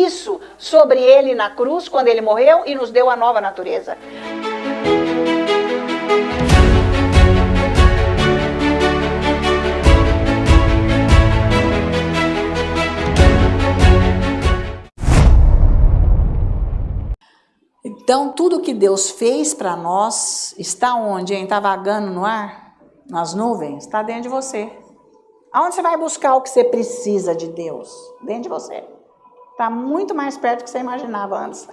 isso sobre ele na cruz, quando ele morreu e nos deu a nova natureza. Então, tudo que Deus fez para nós está onde, hein? Está vagando no ar? Nas nuvens? Está dentro de você. Aonde você vai buscar o que você precisa de Deus? Dentro de você. Está muito mais perto do que você imaginava antes.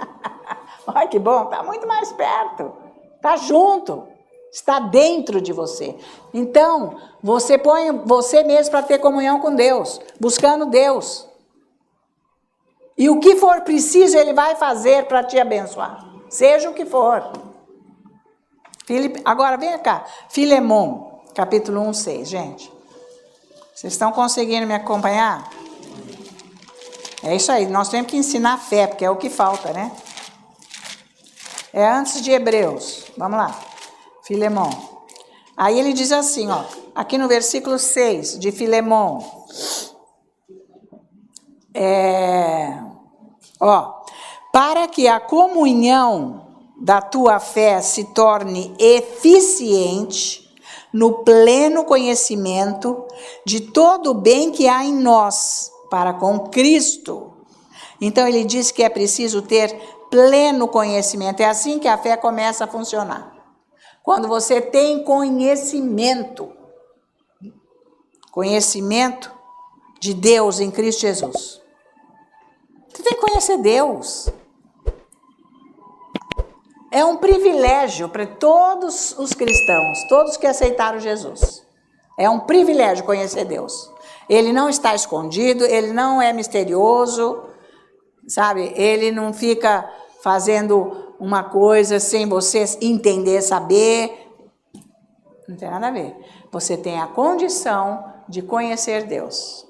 Olha que bom, está muito mais perto. Está junto. Está dentro de você. Então, você põe você mesmo para ter comunhão com Deus, buscando Deus. E o que for preciso, Ele vai fazer para te abençoar. Seja o que for. Agora, vem cá. Filemon, capítulo 1:6, gente. Vocês estão conseguindo me acompanhar? É isso aí, nós temos que ensinar fé, porque é o que falta, né? É antes de Hebreus. Vamos lá. Filemon. Aí ele diz assim, ó, aqui no versículo 6 de Filemon. Para que a comunhão da tua fé se torne eficiente no pleno conhecimento de todo o bem que há em nós para com Cristo. Então ele diz que é preciso ter pleno conhecimento. É assim que a fé começa a funcionar. Quando você tem conhecimento de Deus em Cristo Jesus. Você tem que conhecer Deus. É um privilégio para todos os cristãos, todos que aceitaram Jesus. É um privilégio conhecer Deus. Ele não está escondido, ele não é misterioso, sabe? Ele não fica fazendo uma coisa sem você entender, saber. Não tem nada a ver. Você tem a condição de conhecer Deus.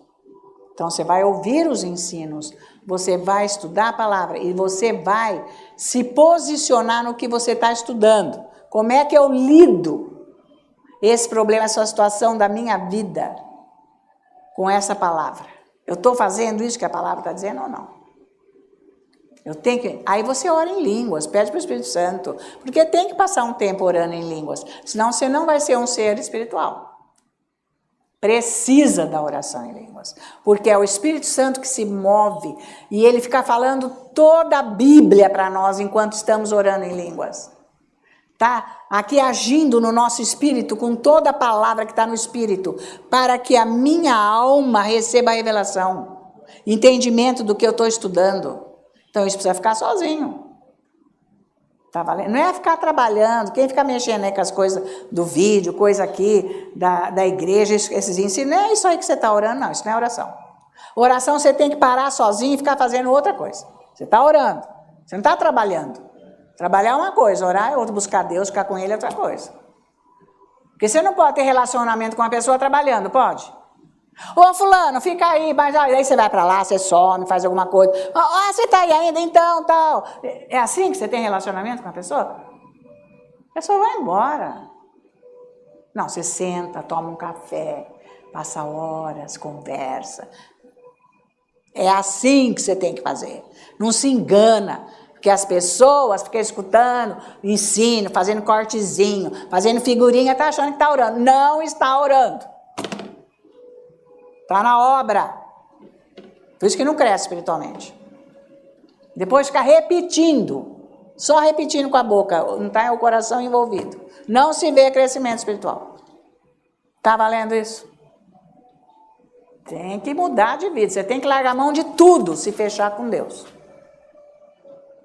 Então você vai ouvir os ensinos, você vai estudar a palavra e você vai se posicionar no que você está estudando. Como é que eu lido esse problema, essa situação da minha vida com essa palavra? Eu estou fazendo isso que a palavra está dizendo ou não? Eu tenho que... Aí você ora em línguas, pede para o Espírito Santo, porque tem que passar um tempo orando em línguas, senão você não vai ser um ser espiritual. Precisa da oração em línguas, porque é o Espírito Santo que se move e ele fica falando toda a Bíblia para nós enquanto estamos orando em línguas. Tá? Aqui agindo no nosso espírito com toda a palavra que está no espírito, para que a minha alma receba a revelação, entendimento do que eu estou estudando. Então isso precisa ficar sozinho. Tá valendo? Não é ficar trabalhando, quem fica mexendo aí com as coisas do vídeo, coisa aqui da igreja, esses ensinos, não é isso aí que você está orando, não, isso não é oração. Oração você tem que parar sozinho e ficar fazendo outra coisa. Você está orando, você não está trabalhando. Trabalhar é uma coisa, orar é outra, buscar Deus, ficar com Ele é outra coisa. Porque você não pode ter relacionamento com uma pessoa trabalhando, pode? Ô fulano, fica aí, mas aí você vai para lá, você some, faz alguma coisa. Você está aí ainda, então, tal. É assim que você tem relacionamento com a pessoa? A pessoa vai embora. Não, você senta, toma um café, passa horas, conversa. É assim que você tem que fazer. Não se engana, porque as pessoas ficam escutando, ensino, fazendo cortezinho, fazendo figurinha, tá achando que está orando. Não está orando. Está na obra. Por isso que não cresce espiritualmente. Depois fica repetindo. Só repetindo com a boca. Não está o coração envolvido. Não se vê crescimento espiritual. Está valendo isso? Tem que mudar de vida. Você tem que largar a mão de tudo, se fechar com Deus.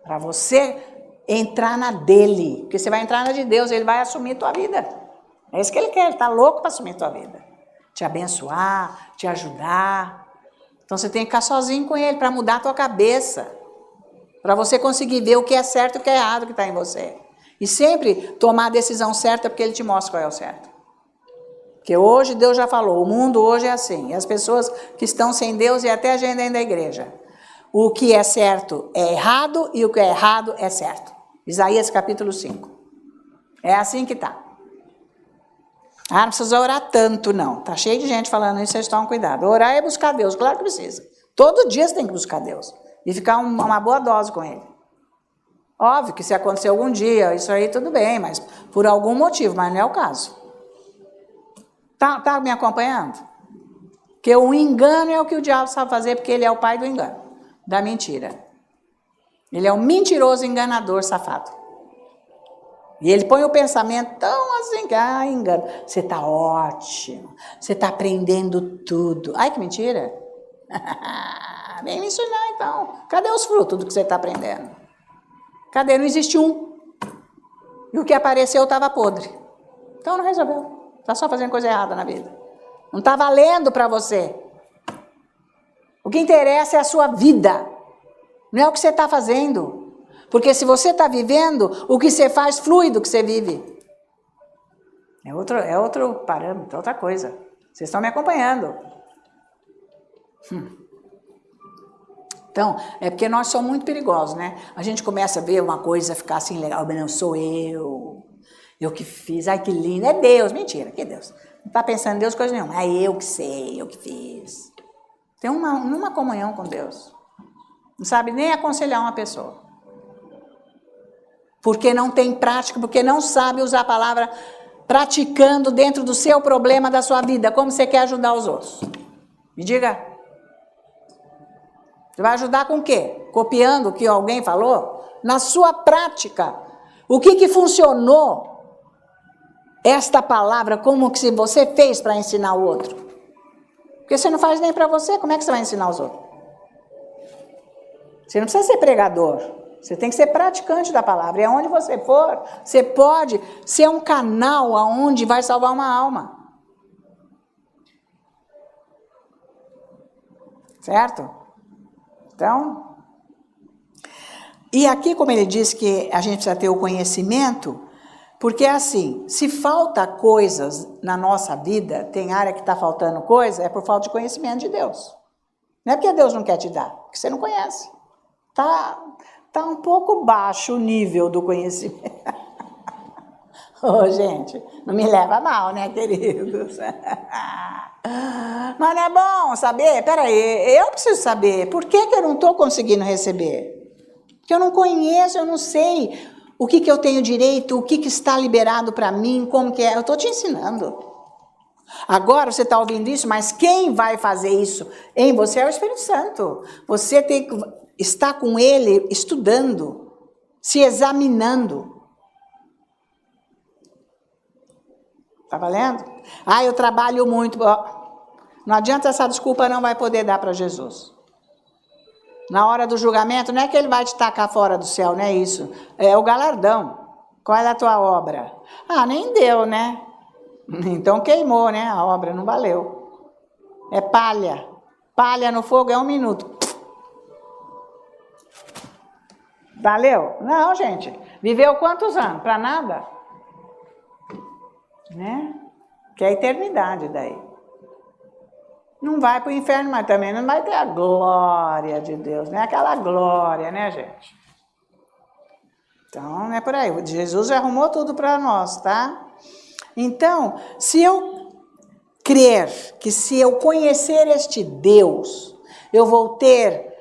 Para você entrar na dele. Porque você vai entrar na de Deus, ele vai assumir a tua vida. É isso que ele quer. Ele está louco para assumir a tua vida. Te abençoar, te ajudar. Então você tem que ficar sozinho com ele para mudar a tua cabeça. Para você conseguir ver o que é certo e o que é errado que está em você. E sempre tomar a decisão certa porque ele te mostra qual é o certo. Porque hoje Deus já falou, o mundo hoje é assim. E as pessoas que estão sem Deus e até a gente dentro da igreja. O que é certo é errado e o que é errado é certo. Isaías capítulo 5. É assim que está. Não precisa orar tanto, não. Tá cheio de gente falando isso, vocês tomam cuidado. Orar é buscar Deus, claro que precisa. Todo dia você tem que buscar Deus. e ficar uma boa dose com ele. Óbvio que se acontecer algum dia, isso aí tudo bem, mas por algum motivo, mas não é o caso. Tá me acompanhando? Porque o engano é o que o diabo sabe fazer, porque ele é o pai do engano, da mentira. Ele é um mentiroso enganador safado. E ele põe o pensamento tão assim, que engano. Você está ótimo, você está aprendendo tudo. Ai, que mentira. Vem me ensinar então. Cadê os frutos do que você está aprendendo? Cadê? Não existe um. E o que apareceu estava podre. Então não resolveu. Está só fazendo coisa errada na vida. Não está valendo para você. O que interessa é a sua vida. Não é o que você está fazendo. Porque se você está vivendo, o que você faz flui do que você vive. É outro parâmetro, outra coisa. Vocês estão me acompanhando. Então, é porque nós somos muito perigosos, né? A gente começa a ver uma coisa, ficar assim, legal, mas não sou eu que fiz, ai que lindo, é Deus, mentira, que Deus? Não está pensando em Deus coisa nenhuma, é eu que sei, eu que fiz. Tem uma comunhão com Deus. Não sabe nem aconselhar uma pessoa. Porque não tem prática, porque não sabe usar a palavra praticando dentro do seu problema da sua vida. Como você quer ajudar os outros? Me diga. Você vai ajudar com o quê? Copiando o que alguém falou? Na sua prática. O que funcionou esta palavra, como que você fez para ensinar o outro? Porque você não faz nem para você, como é que você vai ensinar os outros? Você não precisa ser pregador. Você tem que ser praticante da palavra. E aonde você for, você pode ser um canal aonde vai salvar uma alma. Certo? Então, e aqui como ele diz que a gente precisa ter o conhecimento, porque assim, se falta coisas na nossa vida, tem área que está faltando coisa, é por falta de conhecimento de Deus. Não é porque Deus não quer te dar, porque você não conhece. Tá um pouco baixo o nível do conhecimento. Gente, não me leva mal, né, queridos? Mas não é bom saber? Peraí, eu preciso saber. Por que eu não estou conseguindo receber? Porque eu não conheço, eu não sei o que eu tenho direito, o que está liberado para mim, como que é. Eu estou te ensinando. Agora você está ouvindo isso, mas quem vai fazer isso em você é o Espírito Santo. Você tem que estar com ele estudando, se examinando. Tá valendo? Eu trabalho muito. Não adianta essa desculpa, não vai poder dar para Jesus. Na hora do julgamento, não é que ele vai te tacar fora do céu, não é isso. É o galardão. Qual é a tua obra? Nem deu, né? Então queimou, né? A obra não valeu. É palha. Palha no fogo é 1 minuto. Valeu? Não, gente. Viveu quantos anos? Para nada? Né? Que é a eternidade daí. Não vai para o inferno, mas também não vai ter a glória de Deus, né? Aquela glória, né, gente? Então, não é por aí. Jesus já arrumou tudo para nós, tá? Então, se eu crer que se eu conhecer este Deus, eu vou ter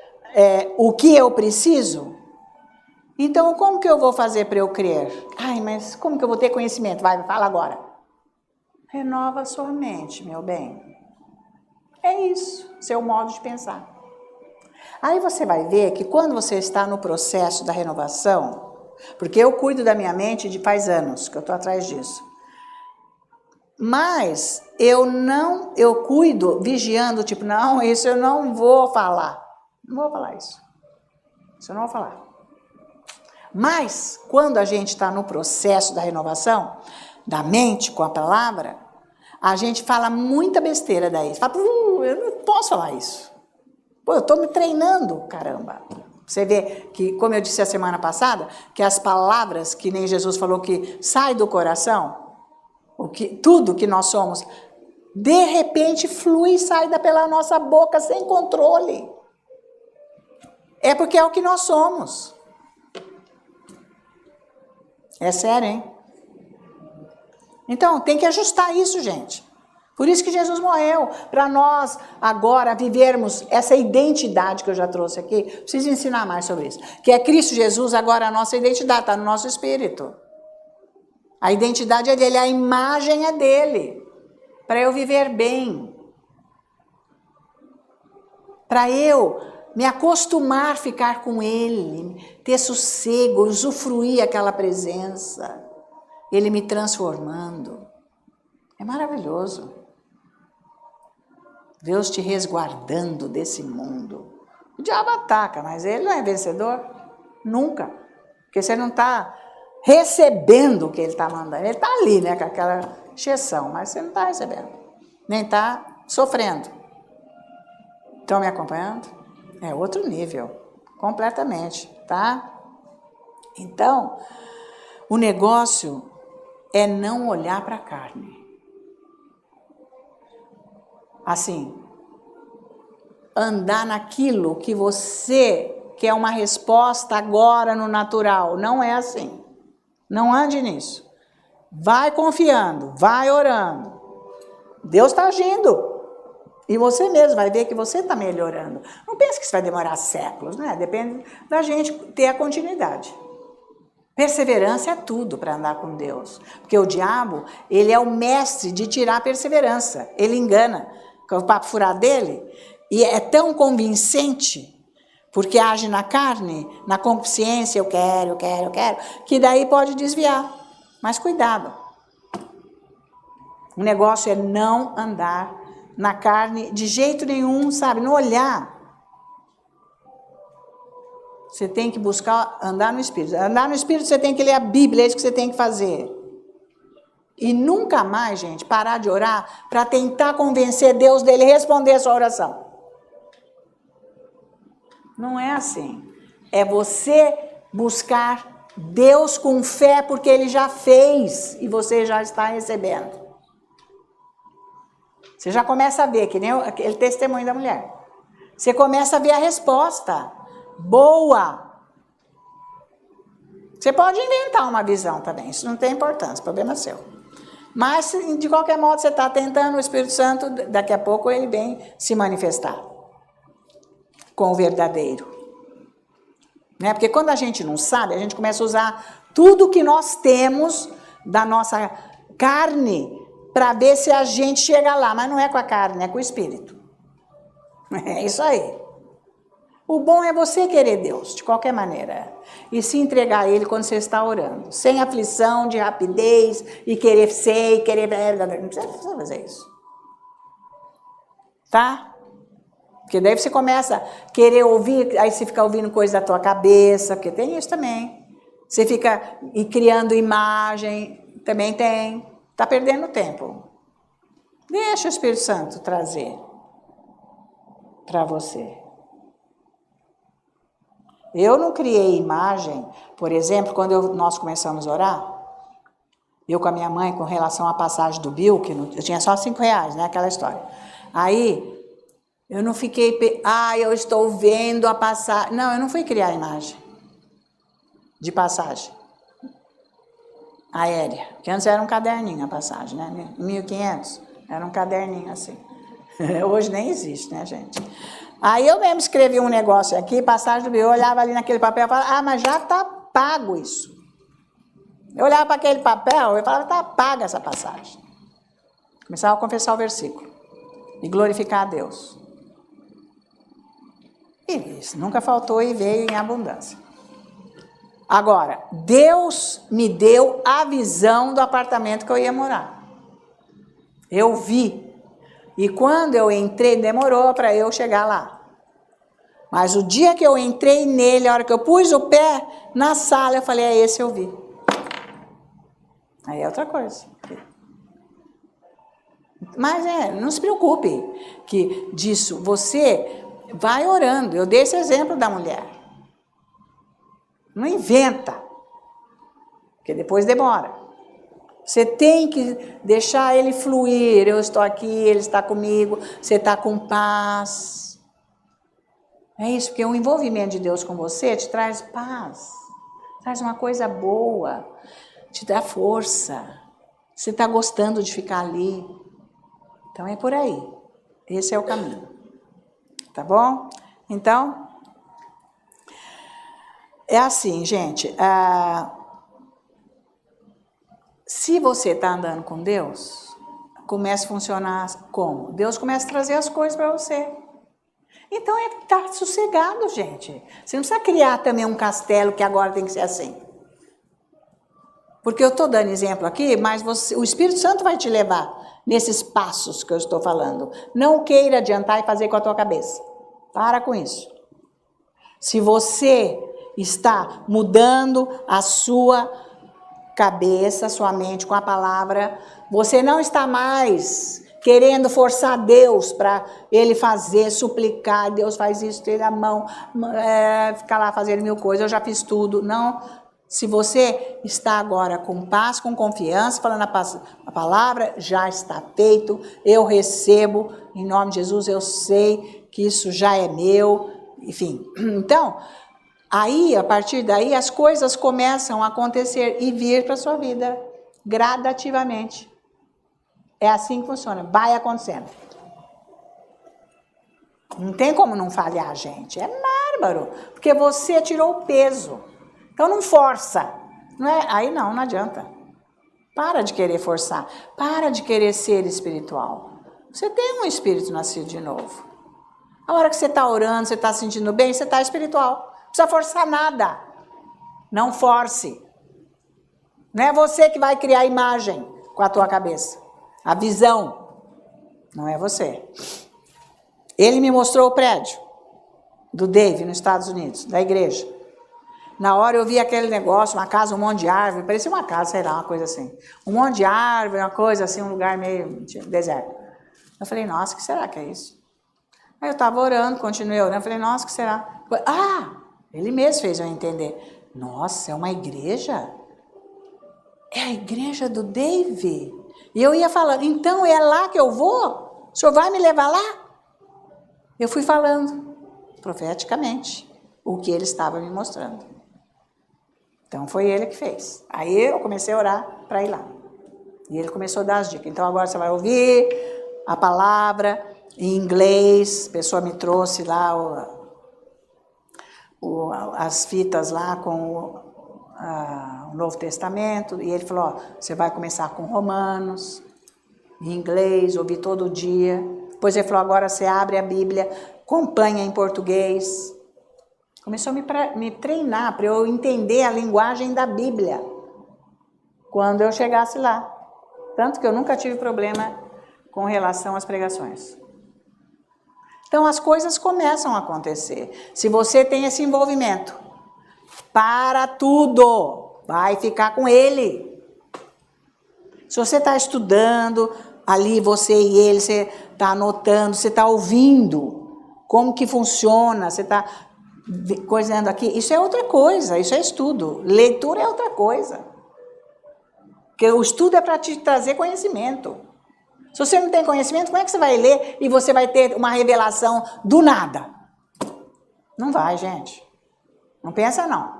o que eu preciso, então como que eu vou fazer para eu crer? Mas como que eu vou ter conhecimento? Vai, me fala agora. Renova a sua mente, meu bem. É isso, seu modo de pensar. Aí você vai ver que quando você está no processo da renovação, porque eu cuido da minha mente faz anos que eu estou atrás disso, mas eu cuido vigiando, tipo, não, isso eu não vou falar. Não vou falar isso. Isso eu não vou falar. Mas, quando a gente está no processo da renovação, da mente com a palavra, a gente fala muita besteira daí. Você fala, eu não posso falar isso. Eu estou me treinando, caramba. Você vê que, como eu disse a semana passada, que as palavras que nem Jesus falou que sai do coração, tudo que nós somos, de repente flui e sai pela nossa boca sem controle. É porque é o que nós somos. É sério, hein? Então, tem que ajustar isso, gente. Por isso que Jesus morreu, para nós agora vivermos essa identidade que eu já trouxe aqui. Preciso ensinar mais sobre isso. Que é Cristo Jesus, agora a nossa identidade, está no nosso espírito. A identidade é dele, a imagem é dele. Para eu viver bem. Para eu me acostumar a ficar com ele, ter sossego, usufruir aquela presença. Ele me transformando. É maravilhoso. Deus te resguardando desse mundo. O diabo ataca, mas ele não é vencedor. Nunca. Porque você não está recebendo o que ele está mandando. Ele está ali, né, com aquela exceção, mas você não está recebendo. Nem está sofrendo. Estão me acompanhando? É outro nível. Completamente, tá? Então, o negócio é não olhar para a carne. Assim, andar naquilo que você quer uma resposta agora no natural. Não é assim. Não ande nisso. Vai confiando, vai orando. Deus está agindo. E você mesmo vai ver que você está melhorando. Não pense que isso vai demorar séculos, né? Depende da gente ter a continuidade. Perseverança é tudo para andar com Deus. Porque o diabo, ele é o mestre de tirar a perseverança. Ele engana. Com o papo furado dele, e é tão convincente, porque age na carne, na concupiscência, eu quero, que daí pode desviar. Mas cuidado. O negócio é não andar na carne de jeito nenhum, sabe? Não olhar. Você tem que buscar andar no Espírito. Andar no Espírito você tem que ler a Bíblia, é isso que você tem que fazer. E nunca mais, gente, parar de orar para tentar convencer Deus dele responder a sua oração. Não é assim. É você buscar Deus com fé porque ele já fez e você já está recebendo. Você já começa a ver, que nem aquele testemunho da mulher. Você começa a ver a resposta. Boa. Você pode inventar uma visão também, isso não tem importância, o problema é seu. Mas, de qualquer modo, você está tentando, o Espírito Santo, daqui a pouco ele vem se manifestar com o verdadeiro. Né? Porque quando a gente não sabe, a gente começa a usar tudo que nós temos da nossa carne para ver se a gente chega lá. Mas não é com a carne, é com o Espírito. É isso aí. O bom é você querer Deus, de qualquer maneira, e se entregar a Ele quando você está orando, sem aflição, de rapidez, e querer ser, e querer... Não precisa fazer isso. Tá? Porque daí você começa a querer ouvir, aí você fica ouvindo coisa da tua cabeça, porque tem isso também. Você fica criando imagem, também tem. Está perdendo tempo. Deixa o Espírito Santo trazer para você. Eu não criei imagem, por exemplo, quando nós começamos a orar, eu com a minha mãe, com relação à passagem do Bill, que eu tinha só R$5, né, aquela história. Aí, eu não fiquei, eu estou vendo a passagem. Não, eu não fui criar imagem de passagem aérea, que antes era um caderninho a passagem, né, 1.500, era um caderninho assim. Hoje nem existe, né, gente? Aí eu mesmo escrevi um negócio aqui, passagem do Bill, eu olhava ali naquele papel e falava, mas já está pago isso. Eu olhava para aquele papel e falava, está paga essa passagem. Começava a confessar o versículo e glorificar a Deus. E isso nunca faltou e veio em abundância. Agora, Deus me deu a visão do apartamento que eu ia morar. Eu vi. E quando eu entrei, demorou para eu chegar lá. Mas o dia que eu entrei nele, a hora que eu pus o pé na sala, eu falei, é esse eu vi. Aí é outra coisa. Mas não se preocupe que disso, você vai orando. Eu dei esse exemplo da mulher. Não inventa, porque depois demora. Você tem que deixar ele fluir. Eu estou aqui, ele está comigo, você está com paz. É isso, porque o envolvimento de Deus com você te traz paz, traz uma coisa boa, te dá força. Você está gostando de ficar ali. Então é por aí. Esse é o caminho. Tá bom? Então, é assim, gente. Se você está andando com Deus, começa a funcionar como? Deus começa a trazer as coisas para você. Então é estar sossegado, gente. Você não precisa criar também um castelo que agora tem que ser assim. Porque eu estou dando exemplo aqui, mas o Espírito Santo vai te levar nesses passos que eu estou falando. Não queira adiantar e fazer com a tua cabeça. Para com isso. Se você está mudando a sua cabeça, sua mente com a palavra, você não está mais querendo forçar Deus para Ele fazer, suplicar, Deus faz isso, ter a mão, ficar lá fazendo mil coisas, eu já fiz tudo. Não. Se você está agora com paz, com confiança, falando a palavra, já está feito, eu recebo, em nome de Jesus, eu sei que isso já é meu, enfim. Então, aí, a partir daí, as coisas começam a acontecer e vir para a sua vida, gradativamente. É assim que funciona, vai acontecendo. Não tem como não falhar, gente, é bárbaro, porque você tirou o peso. Então não força, não é? Aí não adianta. Para de querer forçar, para de querer ser espiritual. Você tem um espírito nascido de novo. A hora que você está orando, você está se sentindo bem, você está espiritual. Não precisa forçar nada. Não force. Não é você que vai criar a imagem com a tua cabeça. A visão. Não é você. Ele me mostrou o prédio do Dave, nos Estados Unidos, da igreja. Na hora eu vi aquele negócio, uma casa, um monte de árvore, parecia uma casa, sei lá, uma coisa assim. Um monte de árvore, uma coisa assim, um lugar meio deserto. Eu falei, nossa, o que será que é isso? Aí eu estava orando, continuei orando, eu falei, nossa, o que será? Ele mesmo fez eu entender. Nossa, é uma igreja? É a igreja do Dave? E eu ia falando, então é lá que eu vou? O senhor vai me levar lá? Eu fui falando, profeticamente, o que ele estava me mostrando. Então foi ele que fez. Aí eu comecei a orar para ir lá. E ele começou a dar as dicas. Então agora você vai ouvir a palavra em inglês. A pessoa me trouxe lá as fitas lá com o Novo Testamento. E ele falou, você vai começar com Romanos, em inglês, ouvir todo dia. Depois ele falou, agora você abre a Bíblia, acompanha em português. Começou a me treinar para eu entender a linguagem da Bíblia quando eu chegasse lá. Tanto que eu nunca tive problema com relação às pregações. Então as coisas começam a acontecer. Se você tem esse envolvimento, para tudo, vai ficar com ele. Se você está estudando, ali você e ele, você está anotando, você está ouvindo como que funciona, você está coisando aqui, isso é outra coisa, isso é estudo. Leitura é outra coisa. Porque o estudo é para te trazer conhecimento. Se você não tem conhecimento, como é que você vai ler e você vai ter uma revelação do nada? Não vai, gente. Não pensa, não.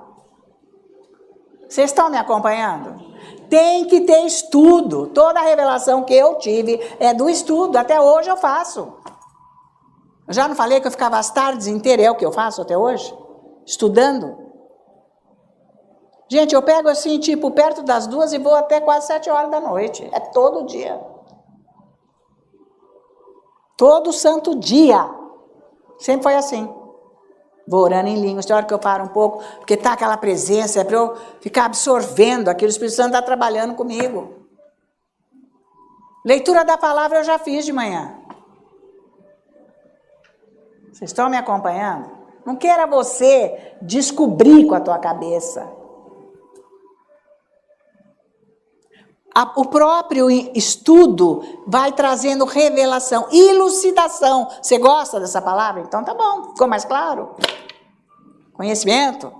Vocês estão me acompanhando? Tem que ter estudo. Toda a revelação que eu tive é do estudo. Até hoje eu faço. Eu já não falei que eu ficava as tardes inteiras, é o que eu faço até hoje? Estudando. Gente, eu pego assim, tipo, perto das 2 e vou até quase 7 horas da noite. É todo dia. Todo santo dia. Sempre foi assim. Vou orando em línguas, tem hora que eu paro um pouco, porque tá aquela presença, é para eu ficar absorvendo aquilo, o Espírito Santo está trabalhando comigo. Leitura da palavra eu já fiz de manhã. Vocês estão me acompanhando? Não queira você descobrir com a tua cabeça. O próprio estudo vai trazendo revelação, elucidação. Você gosta dessa palavra? Então tá bom, ficou mais claro? Conhecimento?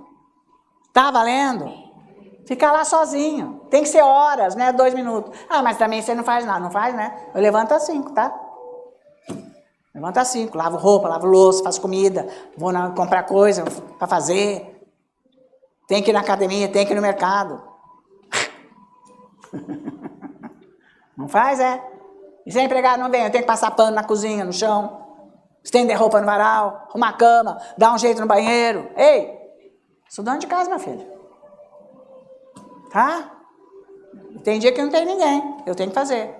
Tá valendo? Fica lá sozinho. Tem que ser horas, né? 2 minutos. Mas também você não faz nada, não faz, né? Eu levanto às 5, tá? Levanto às 5, lavo roupa, lavo louça, faço comida, vou comprar coisa para fazer. Tem que ir na academia, tem que ir no mercado. Não faz, é? E se a empregada não vem, eu tenho que passar pano na cozinha, no chão, estender roupa no varal, arrumar a cama, dar um jeito no banheiro. Ei, sou dona de casa, minha filha. Tá? Tem dia que não tem ninguém, eu tenho que fazer.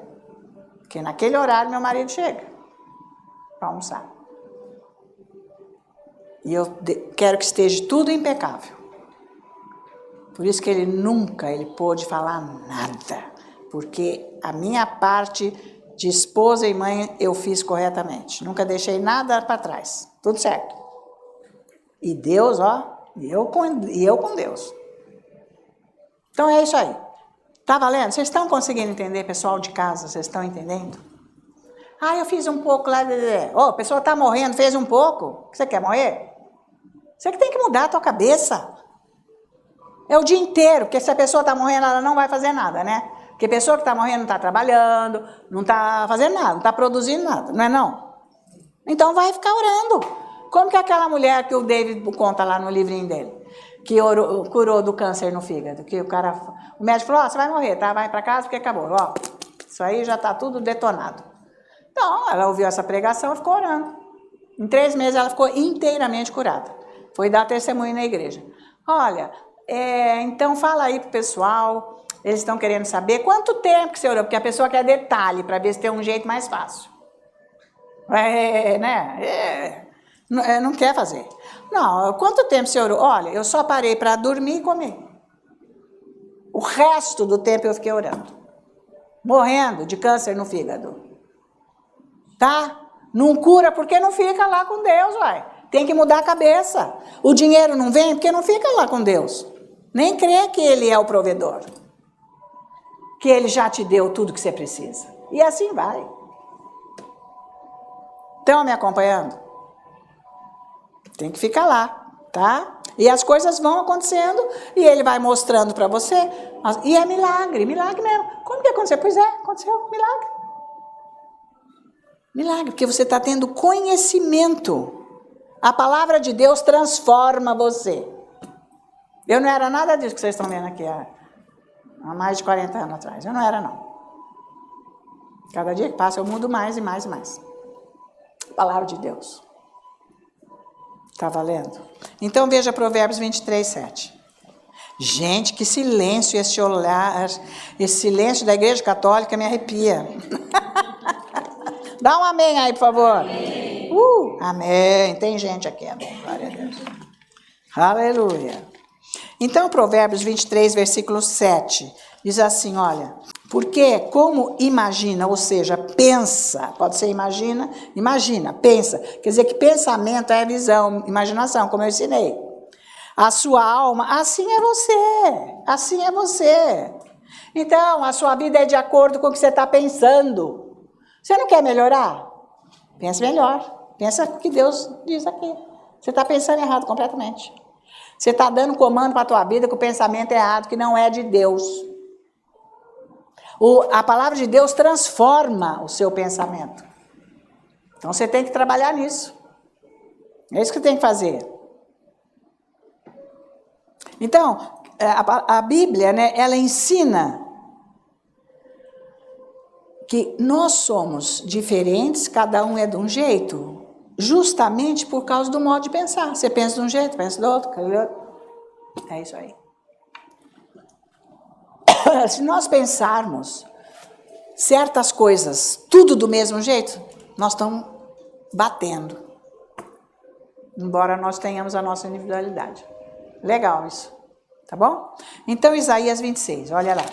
Porque naquele horário meu marido chega para almoçar. E eu quero que esteja tudo impecável. Por isso que ele pôde falar nada. Porque a minha parte de esposa e mãe eu fiz corretamente. Nunca deixei nada para trás. Tudo certo. E Deus, ó, e eu com Deus. Então é isso aí. Tá valendo? Vocês estão conseguindo entender, pessoal de casa? Vocês estão entendendo? Ah, eu fiz um pouco lá. Ô, a pessoa está morrendo, fez um pouco. Você quer morrer? Você que tem que mudar a tua cabeça. É o dia inteiro, porque se a pessoa está morrendo, ela não vai fazer nada, né? Porque a pessoa que está morrendo não está trabalhando, não está fazendo nada, não está produzindo nada, não é não? Então vai ficar orando. Como que aquela mulher que o David conta lá no livrinho dele, que curou do câncer no fígado, que o médico falou, você vai morrer, tá? Vai para casa porque acabou, ó, isso aí já está tudo detonado. Então, ela ouviu essa pregação e ficou orando. Em 3 meses ela ficou inteiramente curada. Foi dar testemunho na igreja. Olha, então fala aí pro pessoal, eles estão querendo saber quanto tempo que você orou, porque a pessoa quer detalhe para ver se tem um jeito mais fácil. Não quer fazer. Não, quanto tempo você orou? Olha, eu só parei para dormir e comer. O resto do tempo eu fiquei orando. Morrendo de câncer no fígado. Tá? Não cura porque não fica lá com Deus, uai. Tem que mudar a cabeça. O dinheiro não vem porque não fica lá com Deus. Nem crê que Ele é o provedor. Que Ele já te deu tudo que você precisa. E assim vai. Estão me acompanhando? Tem que ficar lá, tá? E as coisas vão acontecendo e Ele vai mostrando para você. E é milagre mesmo. Como que aconteceu? Pois é, aconteceu, milagre. Milagre, porque você está tendo conhecimento. A palavra de Deus transforma você. Eu não era nada disso que vocês estão vendo aqui há mais de 40 anos atrás. Eu não era, não. Cada dia que passa eu mudo mais e mais e mais. Palavra de Deus. Está valendo? Então veja Provérbios 23, 7. Gente, que silêncio esse olhar, esse silêncio da Igreja Católica me arrepia. Dá um amém aí, por favor. Amém. Tem gente aqui, amém. Glória a Deus. Aleluia. Então, Provérbios 23, versículo 7, diz assim, olha, porque como imagina, ou seja, pensa, pode ser imagina, pensa, quer dizer que pensamento é visão, imaginação, como eu ensinei. A sua alma, assim é você. Então, a sua vida é de acordo com o que você está pensando. Você não quer melhorar? Pense melhor. Pensa o que Deus diz aqui. Você está pensando errado completamente. Você está dando comando para a tua vida com o pensamento errado, que não é de Deus. A palavra de Deus transforma o seu pensamento. Então você tem que trabalhar nisso. É isso que tem que fazer. Então, a Bíblia, né, ela ensina que nós somos diferentes, cada um é de um jeito, justamente por causa do modo de pensar. Você pensa de um jeito, pensa do outro. É isso aí. Se nós pensarmos certas coisas, tudo do mesmo jeito, nós estamos batendo. Embora nós tenhamos a nossa individualidade. Legal isso. Tá bom? Então, Isaías 26, olha lá.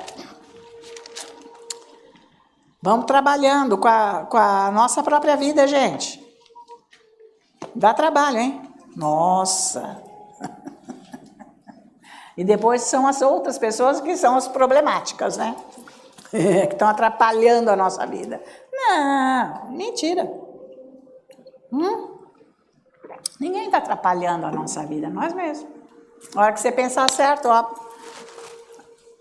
Vamos trabalhando com a nossa própria vida, gente. Dá trabalho, hein? Nossa! E depois são as outras pessoas que são as problemáticas, né? Que estão atrapalhando a nossa vida. Não, mentira. Ninguém está atrapalhando a nossa vida, nós mesmos. A hora que você pensar certo, ó,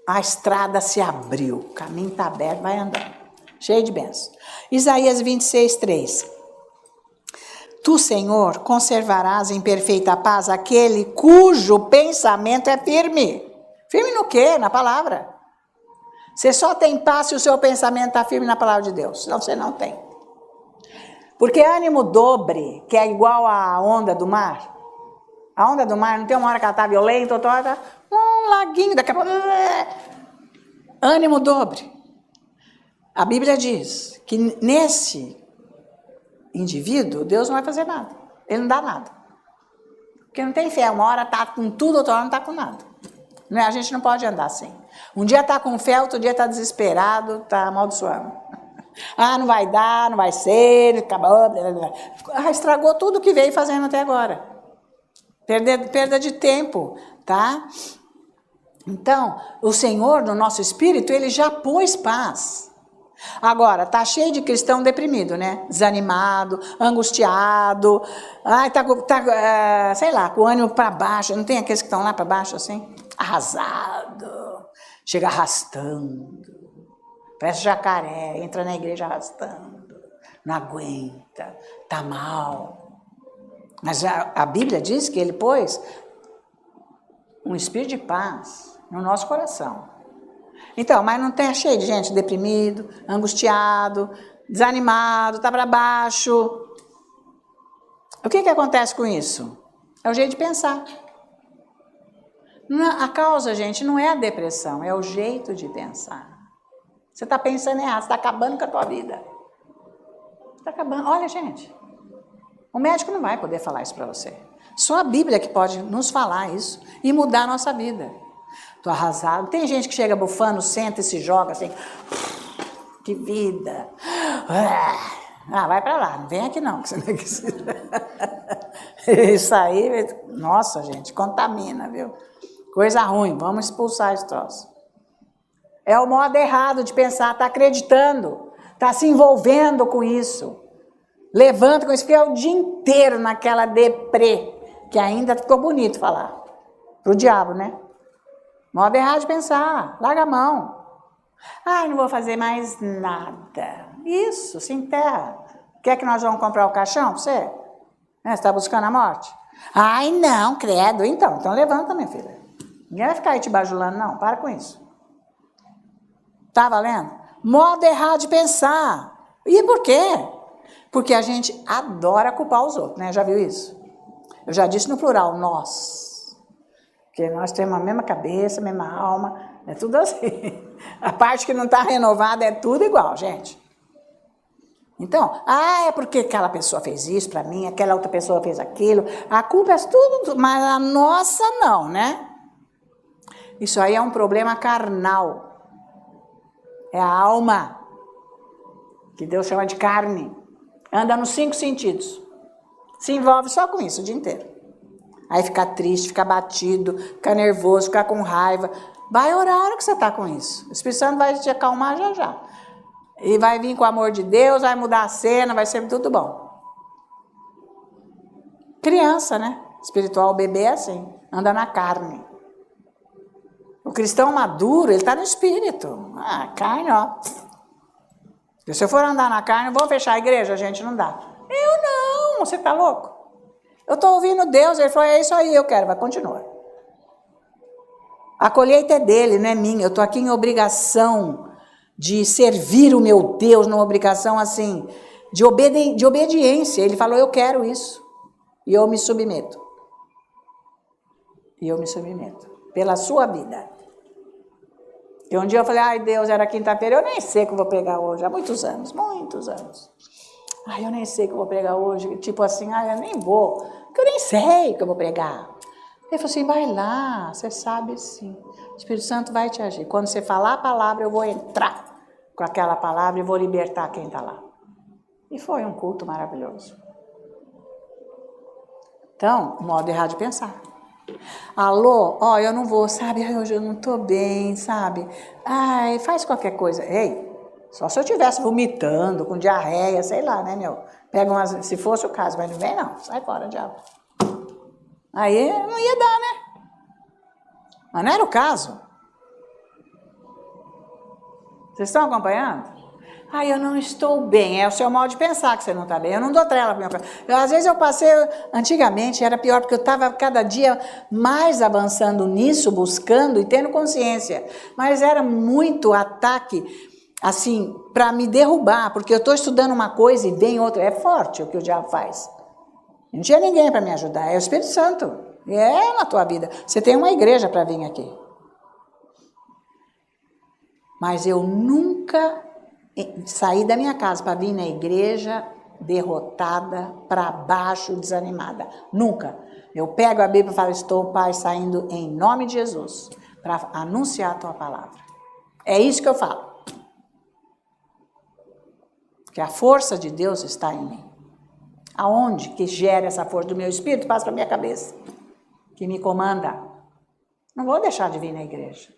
a estrada se abriu, o caminho está aberto, vai andando. Cheio de bênçãos. Isaías 26, 3. Tu, Senhor, conservarás em perfeita paz aquele cujo pensamento é firme. Firme no quê? Na palavra. Você só tem paz se o seu pensamento está firme na palavra de Deus, senão você não tem. Porque ânimo dobre, que é igual à onda do mar. A onda do mar não tem uma hora que ela está violenta, outra hora está um laguinho, daqui a pouco... Ânimo dobre. A Bíblia diz que nesse indivíduo, Deus não vai fazer nada. Ele não dá nada. Porque não tem fé. Uma hora está com tudo, outra hora não está com nada. Não é? A gente não pode andar assim. Um dia está com fé, outro dia está desesperado, está amaldiçoando. Ah, não vai dar, não vai ser, acabou. Blá, blá, blá. Ah, estragou tudo que veio fazendo até agora. Perda de tempo, tá? Então, o Senhor, no nosso espírito, Ele já pôs paz. Agora, tá cheio de cristão deprimido, né? Desanimado, angustiado, sei lá, com o ânimo para baixo. Não tem aqueles que estão lá para baixo assim? Arrasado, chega arrastando, parece jacaré, entra na igreja arrastando, não aguenta, tá mal. Mas a Bíblia diz que Ele pôs um espírito de paz no nosso coração. Então, mas não tem cheio de gente deprimido, angustiado, desanimado, tá para baixo. O que acontece com isso? É o jeito de pensar. A causa, gente, não é a depressão, é o jeito de pensar. Você está pensando errado, você está acabando com a tua vida. Está acabando. Olha, gente, o médico não vai poder falar isso para você. Só a Bíblia que pode nos falar isso e mudar a nossa vida. Estou arrasado. Tem gente que chega bufando, senta e se joga assim. Que vida. Ah, vai para lá, não vem aqui não. Que você não é isso aí, nossa, gente, contamina, viu? Coisa ruim, vamos expulsar esse troço. É o modo errado de pensar, está acreditando, está se envolvendo com isso. Levanta com isso, fica o dia inteiro naquela deprê, que ainda ficou bonito falar. Pro diabo, né? Modo errado de pensar, larga a mão. Ai, não vou fazer mais nada. Isso, se enterra. Quer que nós vamos comprar o caixão para você? Você está buscando a morte? Ai, não, credo. Então levanta, minha filha. Ninguém vai ficar aí te bajulando, não. Para com isso. Tá valendo? Modo errado de pensar. E por quê? Porque a gente adora culpar os outros, né? Já viu isso? Eu já disse no plural, nós. Porque nós temos a mesma cabeça, a mesma alma, é tudo assim. A parte que não está renovada é tudo igual, gente. Então, é porque aquela pessoa fez isso para mim, aquela outra pessoa fez aquilo. A culpa é tudo, mas a nossa não, né? Isso aí é um problema carnal. É a alma, que Deus chama de carne. Anda nos 5 sentidos. Se envolve só com isso o dia inteiro. Aí fica triste, fica abatido, fica nervoso, fica com raiva. Vai orar a hora que você está com isso. O Espírito Santo vai te acalmar já já. E vai vir com o amor de Deus, vai mudar a cena, vai ser tudo bom. Criança, né? Espiritual, o bebê é assim, anda na carne. O cristão maduro, ele está no espírito. A carne, ó. Se eu for andar na carne, vou fechar a igreja, gente, não dá. Eu não, você está louco? Eu estou ouvindo Deus, Ele falou, é isso aí, eu quero, vai, continua. A colheita é dele, não é minha. Eu estou aqui em obrigação de servir o meu Deus, numa obrigação assim, de obediência. Ele falou, eu quero isso. E eu me submeto. Pela sua vida. E um dia eu falei, ai Deus, era quinta-feira, eu nem sei o que eu vou pregar hoje. Há muitos anos. Ai, eu nem sei o que eu vou pregar hoje. Tipo assim, ai, eu nem vou. Porque eu nem sei o que eu vou pregar. Ele falou assim, vai lá, você sabe sim. O Espírito Santo vai te agir. Quando você falar a palavra, eu vou entrar com aquela palavra e vou libertar quem está lá. E foi um culto maravilhoso. Então, modo errado de pensar. Alô, eu não vou, sabe? Ai, hoje eu não tô bem, sabe? Ai, faz qualquer coisa. Ei, só se eu estivesse vomitando, com diarreia, sei lá, né, meu? Pega umas, se fosse o caso, mas não vem não, sai fora, diabo. Aí não ia dar, né? Mas não era o caso. Vocês estão acompanhando? Eu não estou bem. É o seu modo de pensar que você não está bem. Eu não dou trela para minha coisa. Às vezes eu passei, antigamente era pior, porque eu estava cada dia mais avançando nisso, buscando e tendo consciência. Mas era muito ataque, assim, para me derrubar, porque eu estou estudando uma coisa e vem outra. É forte o que o diabo faz. Não tinha ninguém para me ajudar, é o Espírito Santo. E é na tua vida. Você tem uma igreja para vir aqui. Mas eu nunca saí da minha casa para vir na igreja derrotada, para baixo, desanimada. Nunca. Eu pego a Bíblia e falo, estou, Pai, saindo em nome de Jesus para anunciar a tua palavra. É isso que eu falo. Que a força de Deus está em mim. Aonde que gera essa força do meu espírito? Passa para a minha cabeça. Que me comanda. Não vou deixar de vir na igreja.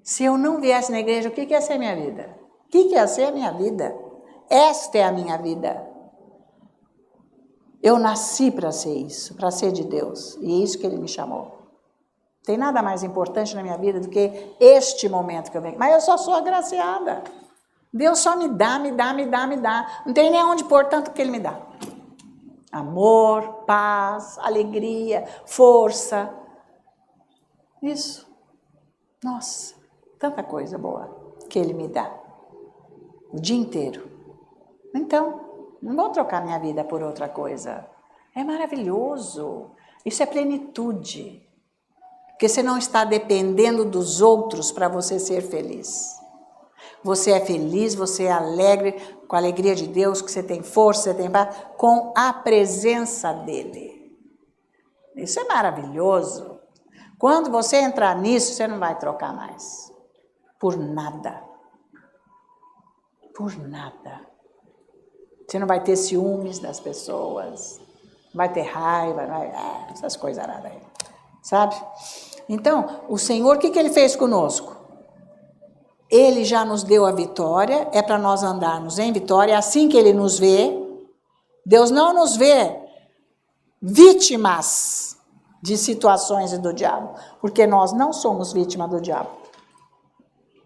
Se eu não viesse na igreja, o que ia ser minha vida? O que ia ser a minha vida? Esta é a minha vida. Eu nasci para ser isso, para ser de Deus. E é isso que Ele me chamou. Tem nada mais importante na minha vida do que este momento que eu venho. Mas eu só sou agraciada. Deus só me dá. Não tem nem onde pôr tanto que Ele me dá. Amor, paz, alegria, força. Isso. Nossa. Tanta coisa boa que Ele me dá, o dia inteiro. Então, não vou trocar minha vida por outra coisa. É maravilhoso. Isso é plenitude. Porque você não está dependendo dos outros para você ser feliz. Você é feliz, você é alegre, com a alegria de Deus, que você tem força, você tem paz, com a presença dEle. Isso é maravilhoso. Quando você entrar nisso, você não vai trocar mais. Por nada. Por nada. Você não vai ter ciúmes das pessoas, vai ter raiva, essas coisas aradas aí, sabe? Então, o Senhor, o que Ele fez conosco? Ele já nos deu a vitória, é para nós andarmos em vitória, é assim que Ele nos vê. Deus não nos vê vítimas de situações do diabo, porque nós não somos vítimas do diabo.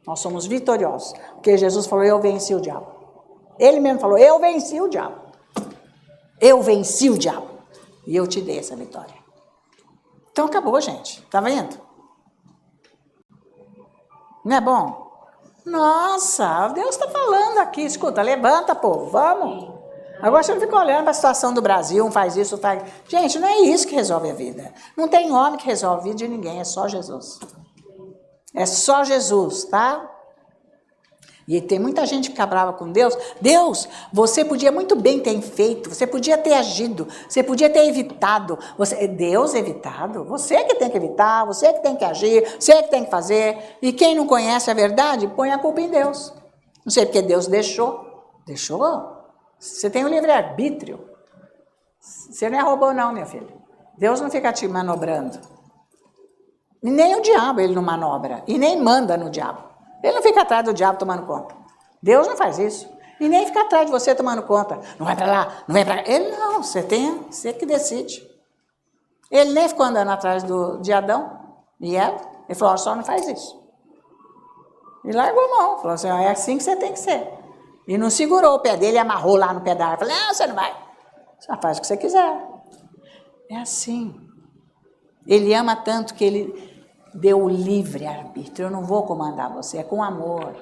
Nós somos vitoriosos, porque Jesus falou, eu venci o diabo. Ele mesmo falou, eu venci o diabo. Eu venci o diabo. E eu te dei essa vitória. Então acabou, gente. Tá vendo? Não é bom? Nossa, Deus está falando aqui. Escuta, levanta, povo, vamos. Agora você não fica olhando para a situação do Brasil, um faz isso, faz... Gente, não é isso que resolve a vida. Não tem homem que resolve a vida de ninguém, é só Jesus. É só Jesus, tá? E tem muita gente que fica brava com Deus. Deus, você podia muito bem ter feito, você podia ter agido, você podia ter evitado. Deus evitado? Você que tem que evitar, você que tem que agir, você que tem que fazer. E quem não conhece a verdade, põe a culpa em Deus. Não sei porque Deus deixou. Deixou? Você tem o livre-arbítrio. Você não é robô não, meu filho. Deus não fica te manobrando. E nem o diabo ele não manobra, e nem manda no diabo. Ele não fica atrás do diabo tomando conta. Deus não faz isso. E nem fica atrás de você tomando conta. Não vai para lá, não vai para cá. Ele não, você que decide. Ele nem ficou andando atrás de Adão e Eva. Ele falou, só não faz isso. E largou a mão. Falou assim, é assim que você tem que ser. E não segurou o pé dele e amarrou lá no pé da árvore. Falou, não, você não vai. Você faz o que você quiser. É assim. Ele ama tanto que Ele deu o livre-arbítrio. Eu não vou comandar você, é com amor.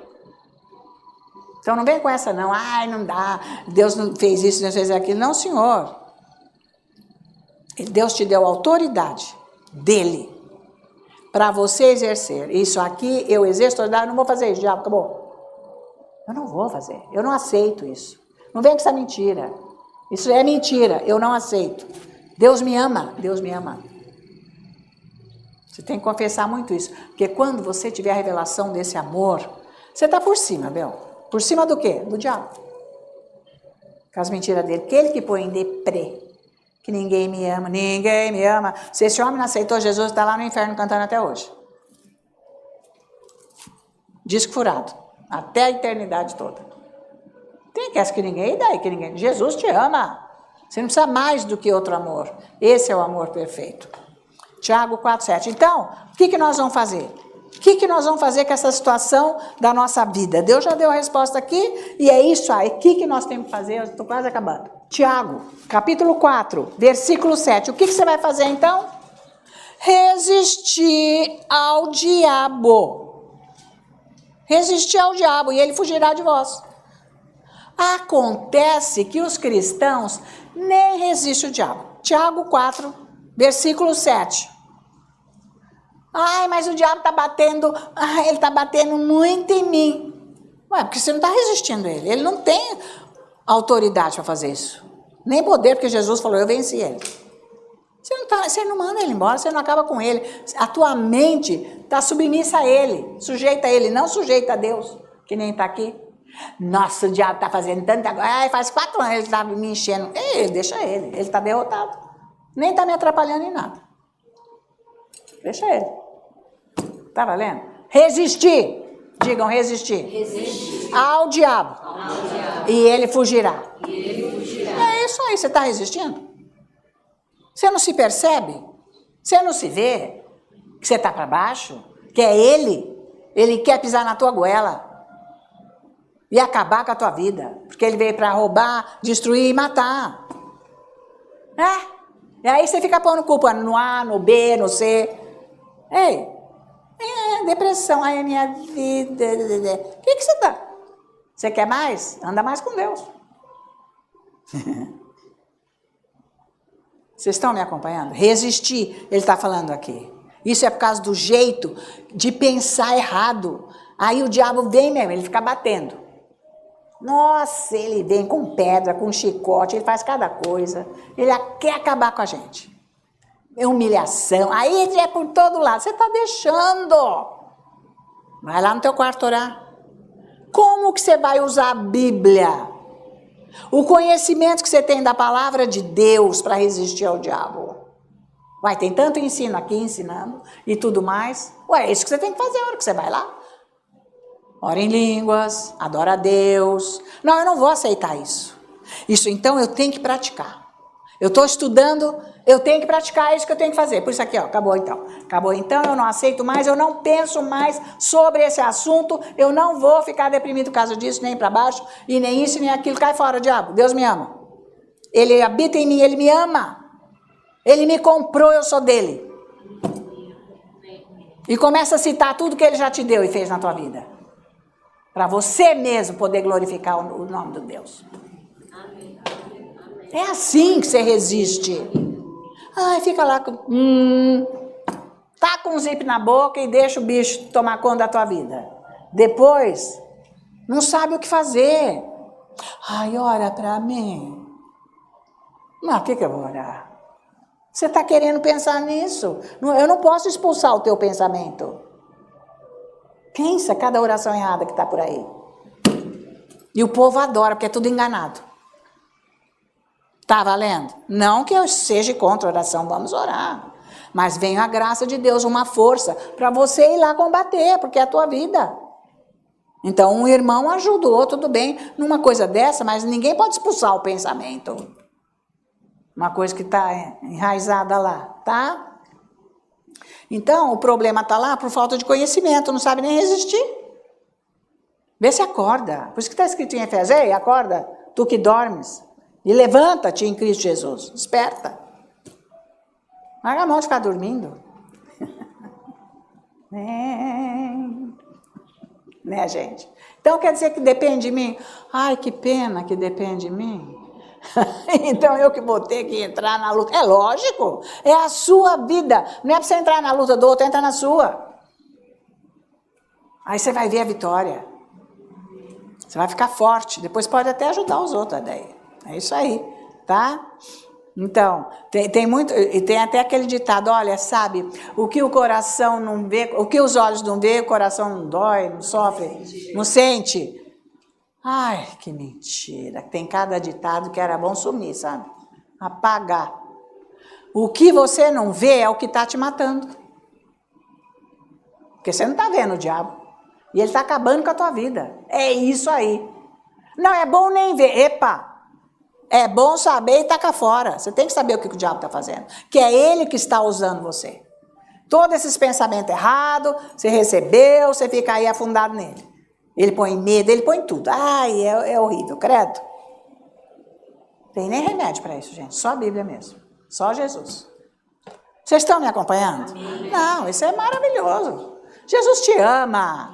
Então não vem com essa não, não dá, Deus não fez isso, Deus fez aquilo. Não, Senhor. Deus te deu autoridade dEle para você exercer. Isso aqui eu exerço autoridade, eu não vou fazer isso, diabo, acabou. Eu não vou fazer, eu não aceito isso. Não vem com essa mentira. Isso é mentira, eu não aceito. Deus me ama, Deus me ama. Você tem que confessar muito isso. Porque quando você tiver a revelação desse amor, você está por cima, Bel. Por cima do quê? Do diabo. Com as mentiras dele. Aquele que põe em deprê. Que ninguém me ama, ninguém me ama. Se esse homem não aceitou Jesus, está lá no inferno cantando até hoje. Disco furado. Até a eternidade toda. Tem que que ninguém, e daí que ninguém. Jesus te ama. Você não precisa mais do que outro amor. Esse é o amor perfeito. Tiago 4,7. Então, o que nós vamos fazer? O que nós vamos fazer com essa situação da nossa vida? Deus já deu a resposta aqui, e é isso aí. O que nós temos que fazer? Eu estou quase acabando. Tiago, capítulo 4, versículo 7. O que você vai fazer então? Resistir ao diabo. Resistir ao diabo, e ele fugirá de vós. Acontece que os cristãos nem resistem ao diabo. Tiago 4, versículo 7. Ai, mas o diabo está batendo, ele está batendo muito em mim. Ué, porque você não está resistindo a ele. Ele não tem autoridade para fazer isso. Nem poder, porque Jesus falou, eu venci ele. Você não manda ele embora, você não acaba com ele. A tua mente está submissa a ele, sujeita a ele, não sujeita a Deus, que nem está aqui. Nossa, o diabo está fazendo tanta coisa. Ai, faz 4 anos ele está me enchendo. Ei, deixa ele está derrotado. Nem está me atrapalhando em nada. Deixa ele. Tá valendo? Resistir. Digam, resistir. Resistir. Ao diabo. E ele fugirá. É isso aí, você está resistindo? Você não se percebe? Você não se vê? Que você está para baixo? Que é ele? Ele quer pisar na tua goela. E acabar com a tua vida. Porque ele veio para roubar, destruir e matar. E aí você fica pondo culpa no A, no B, no C. Ei, depressão, ai, a minha vida. O que você tá? Você quer mais? Anda mais com Deus. Vocês estão me acompanhando? Resistir, ele está falando aqui. Isso é por causa do jeito de pensar errado. Aí o diabo vem mesmo, ele fica batendo. Nossa, ele vem com pedra, com chicote, ele faz cada coisa. Ele quer acabar com a gente. É humilhação. Aí ele é por todo lado. Você está deixando. Vai lá no teu quarto orar. Como que você vai usar a Bíblia? O conhecimento que você tem da palavra de Deus para resistir ao diabo. Ué, tem tanto ensino aqui, ensinando e tudo mais. Ué, é isso que você tem que fazer a hora que você vai lá. Ora em línguas, adora a Deus. Não, eu não vou aceitar isso. Isso então eu tenho que praticar. Eu estou estudando, eu tenho que praticar, é isso que eu tenho que fazer. Por isso aqui, ó, acabou então. Acabou então, eu não aceito mais, eu não penso mais sobre esse assunto, eu não vou ficar deprimido por causa disso, nem para baixo, e nem isso, nem aquilo. Cai fora, diabo. Deus me ama. Ele habita em mim, ele me ama. Ele me comprou, eu sou dele. E começa a citar tudo que ele já te deu e fez na tua vida. Para você mesmo poder glorificar o nome do Deus. É assim que você resiste. Ai, fica lá, tá com um zip na boca e deixa o bicho tomar conta da tua vida. Depois, não sabe o que fazer. Ai, ora para mim. Não, o que eu vou orar? Você está querendo pensar nisso. Eu não posso expulsar o teu pensamento. Pensa cada oração errada que está por aí. E o povo adora, porque é tudo enganado. Tá valendo? Não que eu seja contra a oração, vamos orar. Mas vem a graça de Deus, uma força, para você ir lá combater, porque é a tua vida. Então, um irmão ajuda o outro, tudo bem, numa coisa dessa, mas ninguém pode expulsar o pensamento. Uma coisa que está enraizada lá, tá? Então, o problema está lá por falta de conhecimento, não sabe nem resistir. Vê se acorda. Por isso que está escrito em Efésios, ei, acorda, tu que dormes. E levanta-te em Cristo Jesus. Desperta. Larga a mão de ficar dormindo. Né, gente? Então quer dizer que depende de mim? Ai, que pena que depende de mim. Então eu que vou ter que entrar na luta. É lógico. É a sua vida. Não é para você entrar na luta do outro, entra na sua. Aí você vai ver a vitória. Você vai ficar forte. Depois pode até ajudar os outros daí. É isso aí, tá? Então, tem muito, e tem até aquele ditado, olha, sabe, o que o coração não vê, o que os olhos não vê, o coração não dói, não sofre, não sente. Ai, que mentira. Tem cada ditado que era bom sumir, sabe? Apagar. O que você não vê é o que está te matando. Porque você não está vendo o diabo. E ele está acabando com a tua vida. É isso aí. Não é bom nem ver. Epa! É bom saber e tacar fora. Você tem que saber o que o diabo está fazendo. Que é ele que está usando você. Todos esses pensamentos errados, você recebeu, você fica aí afundado nele. Ele põe medo, ele põe tudo. Ai, é horrível, credo. Tem nem remédio para isso, gente. Só a Bíblia mesmo. Só Jesus. Vocês estão me acompanhando? Amém. Não, isso é maravilhoso. Jesus te ama.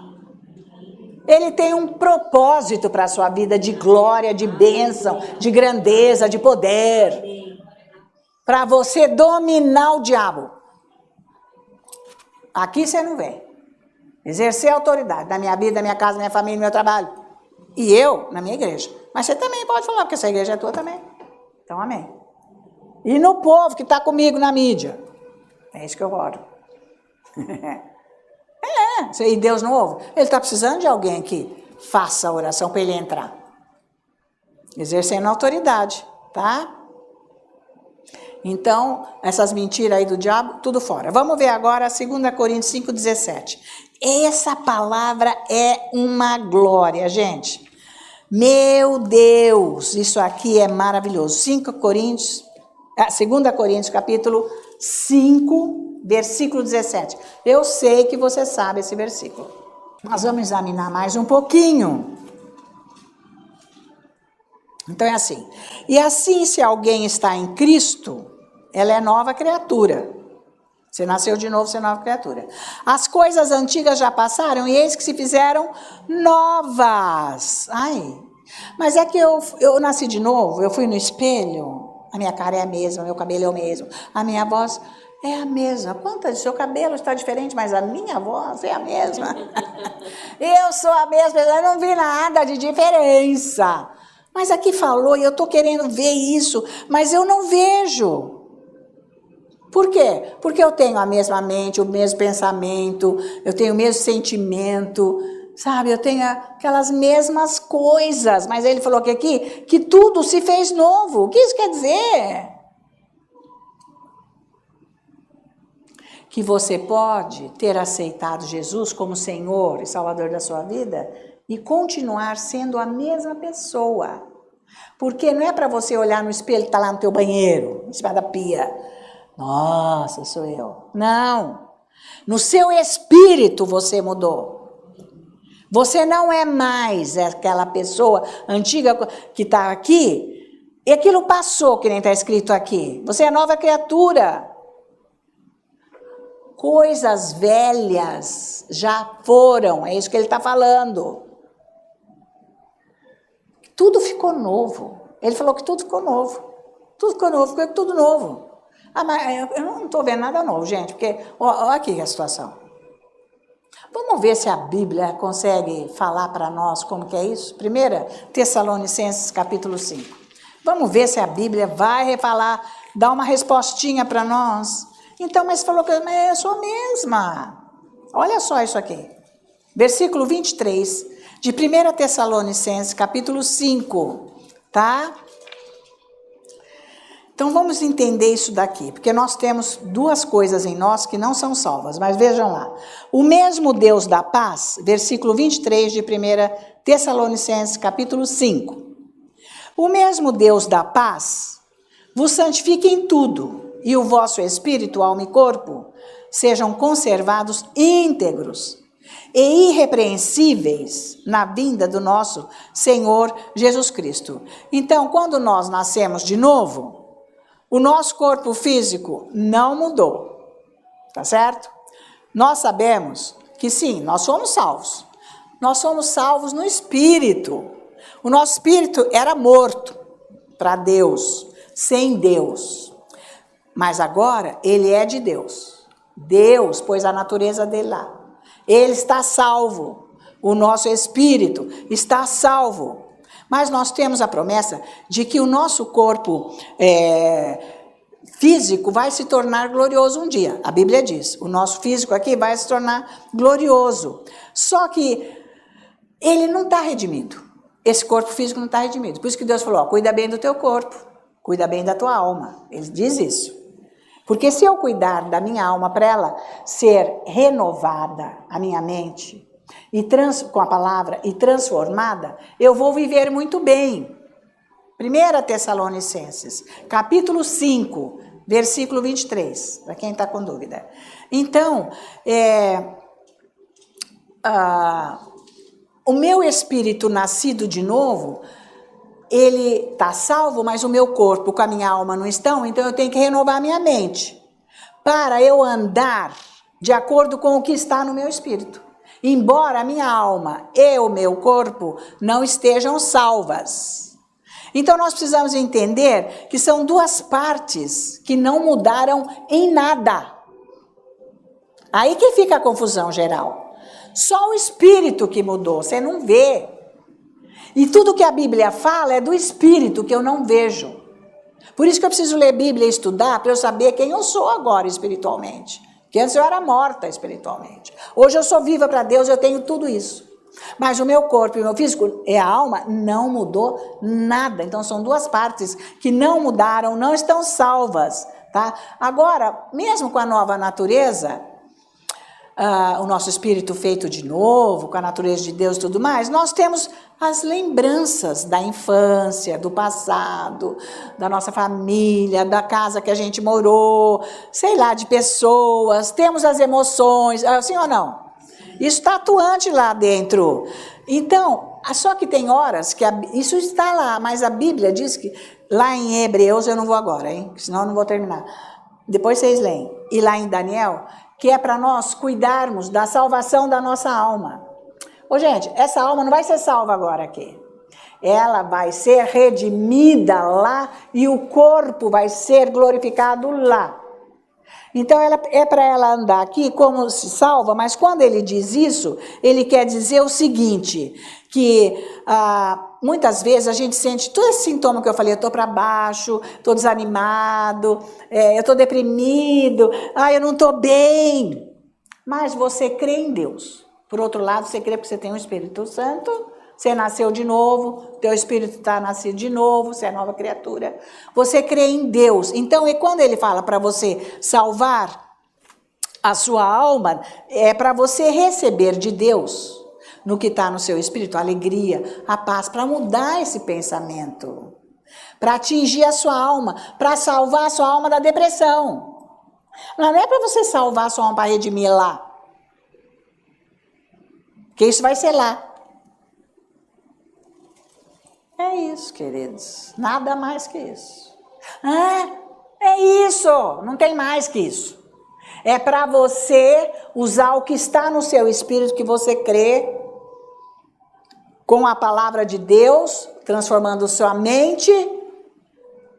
Ele tem um propósito para a sua vida de glória, de bênção, de grandeza, de poder. Para você dominar o diabo. Aqui você não vem. Exercer autoridade na minha vida, na minha casa, na minha família, no meu trabalho. E eu, na minha igreja. Mas você também pode falar, porque essa igreja é tua também. Então, amém. E no povo que está comigo na mídia. É isso que eu oro. E Deus não ouve. Ele está precisando de alguém que faça a oração para ele entrar. Exercendo autoridade, tá? Então, essas mentiras aí do diabo, tudo fora. Vamos ver agora 2 Coríntios 5,17. Essa palavra é uma glória, gente. Meu Deus, isso aqui é maravilhoso. 2 Coríntios, capítulo 5, versículo 17. Eu sei que você sabe esse versículo. Nós vamos examinar mais um pouquinho. Então é assim. E assim, se alguém está em Cristo, ela é nova criatura. Você nasceu de novo, você é nova criatura. As coisas antigas já passaram e eis que se fizeram novas. Ai, mas é que eu nasci de novo, eu fui no espelho, a minha cara é a mesma, meu cabelo é o mesmo, a minha voz é a mesma. Quantas? Seu cabelo está diferente, mas a minha voz é a mesma. Eu sou a mesma, eu não vi nada de diferença. Mas aqui falou e eu estou querendo ver isso, mas eu não vejo. Por quê? Porque eu tenho a mesma mente, o mesmo pensamento, eu tenho o mesmo sentimento, sabe? Eu tenho aquelas mesmas coisas. Mas ele falou que tudo se fez novo. O que isso quer dizer? Que você pode ter aceitado Jesus como Senhor e Salvador da sua vida e continuar sendo a mesma pessoa. Porque não é para você olhar no espelho que está lá no teu banheiro, em cima da pia. Nossa, sou eu. Não. No seu espírito você mudou. Você não é mais aquela pessoa antiga que está aqui. E aquilo passou, que nem está escrito aqui. Você é nova criatura. Coisas velhas já foram. É isso que ele está falando. Tudo ficou novo. Ele falou que tudo ficou novo. Tudo ficou novo, ficou tudo novo. Ah, mas eu não estou vendo nada novo, gente, porque olha aqui a situação. Vamos ver se a Bíblia consegue falar para nós como que é isso? 1 Tessalonicenses capítulo 5. Vamos ver se a Bíblia vai falar, dar uma respostinha para nós. Então, mas falou que eu sou a mesma. Olha só isso aqui. Versículo 23 de 1 Tessalonicenses capítulo 5, tá? Então, vamos entender isso daqui, porque nós temos duas coisas em nós que não são salvas, mas vejam lá. O mesmo Deus da paz, versículo 23 de 1 Tessalonicenses, capítulo 5. O mesmo Deus da paz vos santifique em tudo, e o vosso espírito, alma e corpo sejam conservados íntegros e irrepreensíveis na vinda do nosso Senhor Jesus Cristo. Então, quando nós nascemos de novo, o nosso corpo físico não mudou, tá certo? Nós sabemos que sim, nós somos salvos. Nós somos salvos no espírito. O nosso espírito era morto para Deus, sem Deus. Mas agora ele é de Deus. Deus pôs a natureza dele lá. Ele está salvo. O nosso espírito está salvo. Mas nós temos a promessa de que o nosso corpo físico vai se tornar glorioso um dia. A Bíblia diz, o nosso físico aqui vai se tornar glorioso. Só que ele não está redimido. Esse corpo físico não está redimido. Por isso que Deus falou, cuida bem do teu corpo, cuida bem da tua alma. Ele diz isso. Porque se eu cuidar da minha alma para ela ser renovada, a minha mente, com a palavra, e transformada, eu vou viver muito bem. 1 Tessalonicenses, capítulo 5, versículo 23, para quem está com dúvida. Então, o meu espírito nascido de novo, ele está salvo, mas o meu corpo com a minha alma não estão, então eu tenho que renovar a minha mente, para eu andar de acordo com o que está no meu espírito. Embora a minha alma e o meu corpo não estejam salvas. Então nós precisamos entender que são duas partes que não mudaram em nada. Aí que fica a confusão geral. Só o espírito que mudou, você não vê. E tudo que a Bíblia fala é do espírito que eu não vejo. Por isso que eu preciso ler Bíblia e estudar para eu saber quem eu sou agora espiritualmente. Porque antes eu era morta espiritualmente. Hoje eu sou viva para Deus, eu tenho tudo isso. Mas o meu corpo e o meu físico e a alma não mudou nada. Então são duas partes que não mudaram, não estão salvas. Tá? Agora, mesmo com a nova natureza, o nosso espírito feito de novo, com a natureza de Deus e tudo mais, nós temos as lembranças da infância, do passado, da nossa família, da casa que a gente morou, sei lá, de pessoas, temos as emoções, sim ou não? Isso está atuante lá dentro. Então, só que tem horas que isso está lá, mas a Bíblia diz que, lá em Hebreus, eu não vou agora, hein? Senão eu não vou terminar. Depois vocês leem. E lá em Daniel, que é para nós cuidarmos da salvação da nossa alma. Ô gente, essa alma não vai ser salva agora aqui. Ela vai ser redimida lá e o corpo vai ser glorificado lá. Então é para ela andar aqui como se salva, mas quando ele diz isso, ele quer dizer o seguinte, que muitas vezes a gente sente todo esse sintoma que eu falei, eu estou para baixo, estou desanimado, eu estou deprimido, eu não estou bem. Mas você crê em Deus. Por outro lado, você crê porque você tem o Espírito Santo, você nasceu de novo, teu espírito está nascido de novo, você é nova criatura. Você crê em Deus. Então, e quando ele fala para você salvar a sua alma, é para você receber de Deus, no que está no seu espírito, a alegria, a paz, para mudar esse pensamento, para atingir a sua alma, para salvar a sua alma da depressão. Não é para você salvar a sua alma para redimir lá, porque isso vai ser lá. É isso, queridos. Nada mais que isso. É isso. Não tem mais que isso. É para você usar o que está no seu espírito, que você crê, com a palavra de Deus, transformando sua mente,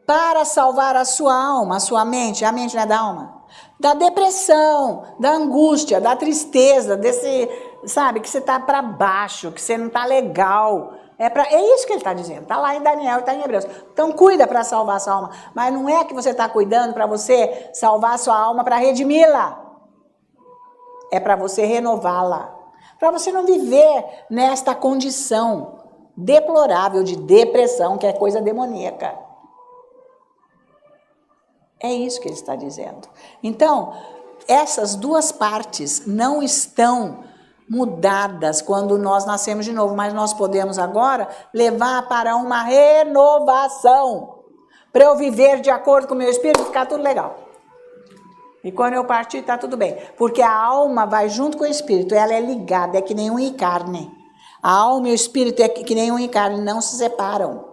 para salvar a sua alma, a sua mente. A mente não é da alma? Da depressão, da angústia, da tristeza, desse, sabe, que você está para baixo, que você não está legal. É isso que ele está dizendo, está lá em Daniel, está em Hebreus. Então cuida para salvar a sua alma, mas não é que você está cuidando para você salvar a sua alma para redimi-la. É para você renová-la, para você não viver nesta condição deplorável de depressão, que é coisa demoníaca. É isso que ele está dizendo. Então, essas duas partes não estão mudadas quando nós nascemos de novo, mas nós podemos agora levar para uma renovação, para eu viver de acordo com o meu espírito, ficar tudo legal. E quando eu partir, está tudo bem, porque a alma vai junto com o espírito, ela é ligada, é que nem unha e carne. A alma e o espírito é que nem unha e carne, não se separam.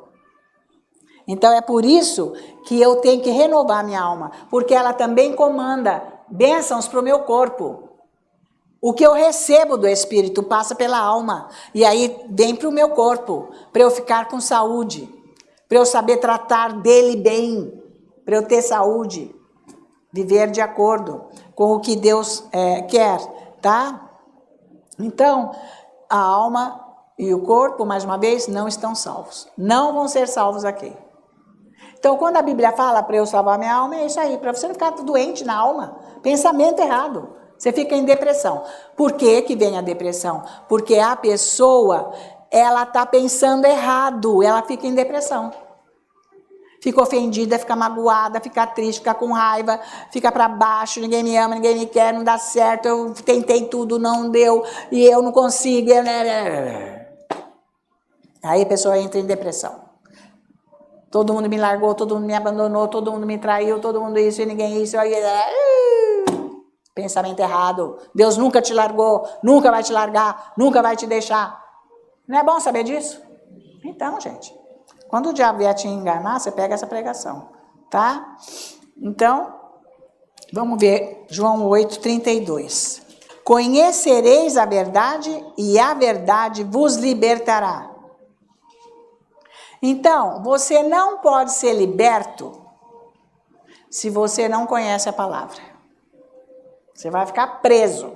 Então é por isso que eu tenho que renovar minha alma, porque ela também comanda bênçãos para o meu corpo. O que eu recebo do Espírito passa pela alma, e aí vem para o meu corpo, para eu ficar com saúde, para eu saber tratar dele bem, para eu ter saúde, viver de acordo com o que Deus quer, tá? Então, a alma e o corpo, mais uma vez, não estão salvos, não vão ser salvos aqui. Então, quando a Bíblia fala para eu salvar minha alma, é isso aí, para você não ficar doente na alma, pensamento errado. Você fica em depressão. Por que que vem a depressão? Porque a pessoa, ela está pensando errado, ela fica em depressão. Fica ofendida, fica magoada, fica triste, fica com raiva, fica para baixo, ninguém me ama, ninguém me quer, não dá certo, eu tentei tudo, não deu, e eu não consigo. Aí a pessoa entra em depressão. Todo mundo me largou, todo mundo me abandonou, todo mundo me traiu, todo mundo isso e ninguém isso. Pensamento errado. Deus nunca te largou, nunca vai te largar, nunca vai te deixar. Não é bom saber disso? Então, gente, quando o diabo vier te enganar, você pega essa pregação, tá? Então, vamos ver João 8:32. Conhecereis a verdade e a verdade vos libertará. Então, você não pode ser liberto se você não conhece a palavra. Você vai ficar preso.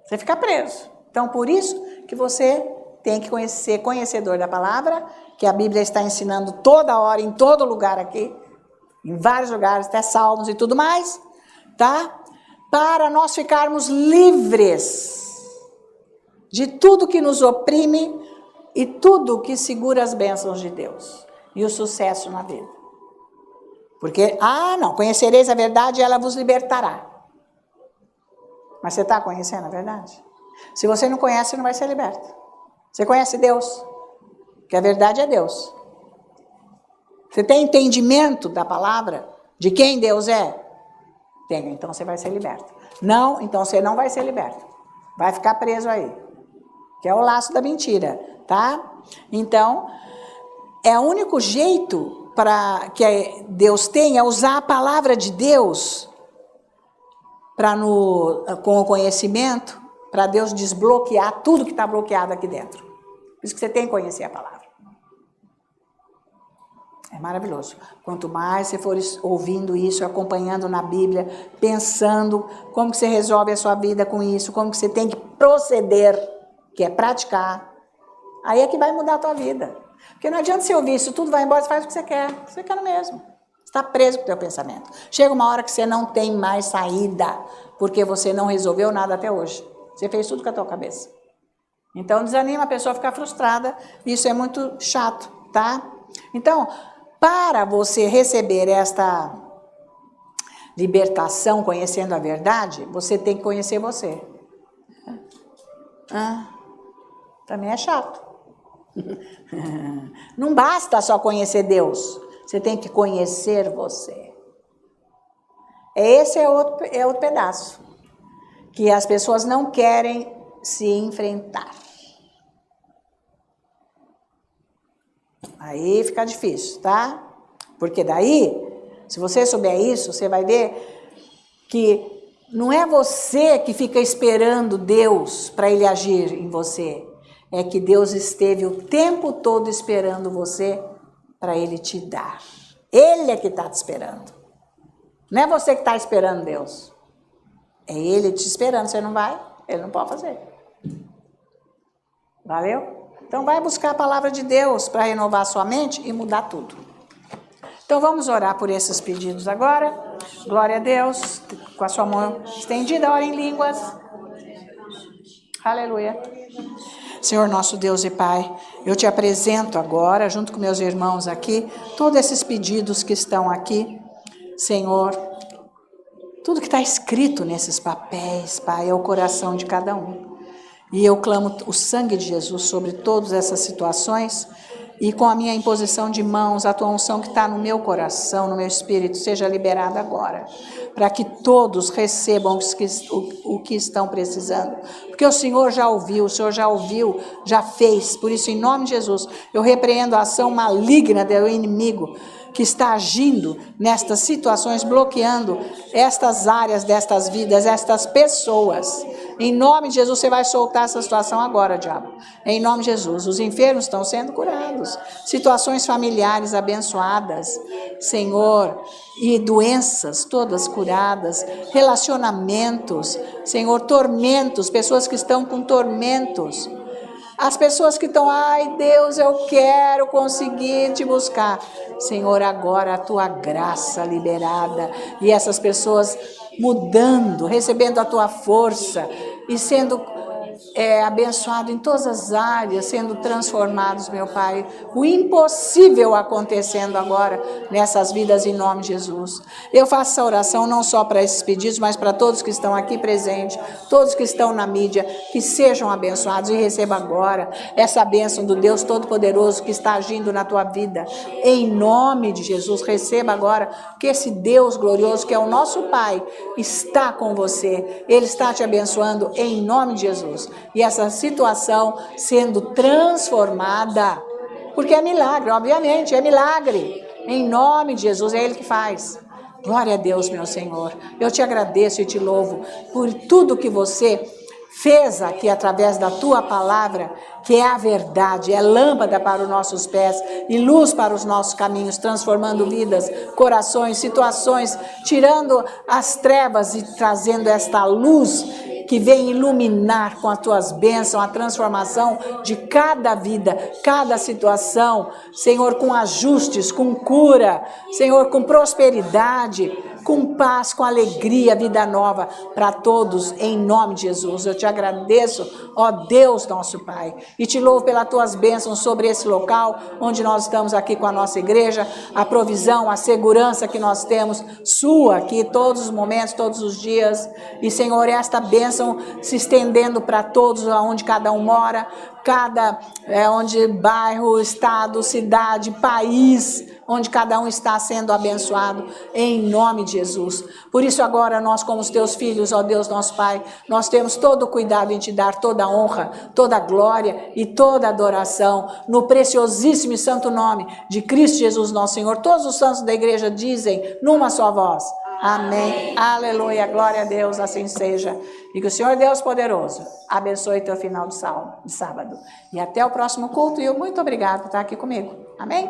Você fica preso. Então, por isso que você tem que ser conhecedor da palavra, que a Bíblia está ensinando toda hora, em todo lugar aqui, em vários lugares, até salmos e tudo mais, tá? Para nós ficarmos livres de tudo que nos oprime e tudo que segura as bênçãos de Deus e o sucesso na vida. Porque, não, conhecereis a verdade e ela vos libertará. Mas você está conhecendo a verdade? Se você não conhece, você não vai ser liberto. Você conhece Deus, que a verdade é Deus. Você tem entendimento da palavra, de quem Deus é? Tem, então você vai ser liberto. Não, então você não vai ser liberto. Vai ficar preso aí. Que é o laço da mentira, tá? Então, é o único jeito para que Deus tenha, é usar a palavra de Deus com o conhecimento, para Deus desbloquear tudo que está bloqueado aqui dentro. Por isso que você tem que conhecer a palavra. É maravilhoso. Quanto mais você for ouvindo isso, acompanhando na Bíblia, pensando como que você resolve a sua vida com isso, como que você tem que proceder, que é praticar, aí é que vai mudar a tua vida. Porque não adianta você ouvir isso, tudo vai embora, você faz o que você quer mesmo. Você está preso com o teu pensamento. Chega uma hora que você não tem mais saída, porque você não resolveu nada até hoje. Você fez tudo com a tua cabeça. Então desanima a pessoa a ficar frustrada, isso é muito chato, tá? Então, para você receber esta libertação, conhecendo a verdade, você tem que conhecer você. Também é chato. Não basta só conhecer Deus, você tem que conhecer você. Esse é outro pedaço, que as pessoas não querem se enfrentar. Aí fica difícil, tá? Porque daí, se você souber isso, você vai ver que não é você que fica esperando Deus para Ele agir em você. É que Deus esteve o tempo todo esperando você para Ele te dar. Ele é que está te esperando. Não é você que está esperando Deus. É Ele te esperando. Você não vai, Ele não pode fazer. Valeu? Então vai buscar a palavra de Deus para renovar a sua mente e mudar tudo. Então vamos orar por esses pedidos agora. Glória a Deus. Com a sua mão estendida, ora em línguas. Aleluia. Senhor nosso Deus e Pai, eu te apresento agora, junto com meus irmãos aqui, todos esses pedidos que estão aqui. Senhor, tudo que está escrito nesses papéis, Pai, é o coração de cada um. E eu clamo o sangue de Jesus sobre todas essas situações e com a minha imposição de mãos, a tua unção que está no meu coração, no meu espírito, seja liberada agora, para que todos recebam o que estão precisando. Porque o Senhor já ouviu, já fez. Por isso, em nome de Jesus, eu repreendo a ação maligna do inimigo que está agindo nestas situações, bloqueando estas áreas destas vidas, estas pessoas. Em nome de Jesus, você vai soltar essa situação agora, diabo. Em nome de Jesus, os enfermos estão sendo curados. Situações familiares abençoadas, Senhor, e doenças todas curadas, relacionamentos, Senhor, tormentos, pessoas que estão com tormentos. As pessoas que estão, ai Deus, eu quero conseguir te buscar. Senhor, agora a tua graça liberada e essas pessoas mudando, recebendo a tua força e sendo abençoado em todas as áreas, sendo transformados, meu Pai. O impossível acontecendo agora nessas vidas, em nome de Jesus. Eu faço essa oração não só para esses pedidos, mas para todos que estão aqui presentes, todos que estão na mídia, que sejam abençoados e receba agora essa bênção do Deus Todo-Poderoso que está agindo na tua vida. Em nome de Jesus, receba agora que esse Deus glorioso, que é o nosso Pai, está com você. Ele está te abençoando em nome de Jesus. E essa situação sendo transformada, porque é milagre, obviamente, é milagre. Em nome de Jesus, é Ele que faz. Glória a Deus, meu Senhor. Eu te agradeço e te louvo por tudo que você fez aqui através da tua palavra, que é a verdade, é lâmpada para os nossos pés e luz para os nossos caminhos, transformando vidas, corações, situações, tirando as trevas e trazendo esta luz que vem iluminar com as tuas bênçãos a transformação de cada vida, cada situação, Senhor, com ajustes, com cura, Senhor, com prosperidade, com paz, com alegria, vida nova para todos, em nome de Jesus. Eu te agradeço, ó Deus nosso Pai, e te louvo pelas tuas bênçãos sobre esse local, onde nós estamos aqui com a nossa igreja, a provisão, a segurança que nós temos, sua aqui, todos os momentos, todos os dias, e Senhor, esta bênção se estendendo para todos, onde cada um mora, onde bairro, estado, cidade, país, onde cada um está sendo abençoado, em nome de Jesus. Por isso agora nós, como os teus filhos, ó Deus nosso Pai, nós temos todo o cuidado em te dar toda a honra, toda a glória e toda a adoração, no preciosíssimo e santo nome de Cristo Jesus nosso Senhor. Todos os santos da igreja dizem numa só voz, amém, aleluia, glória a Deus, assim seja. E que o Senhor Deus poderoso abençoe teu final de sábado. E até o próximo culto, e eu muito obrigado por estar aqui comigo, amém?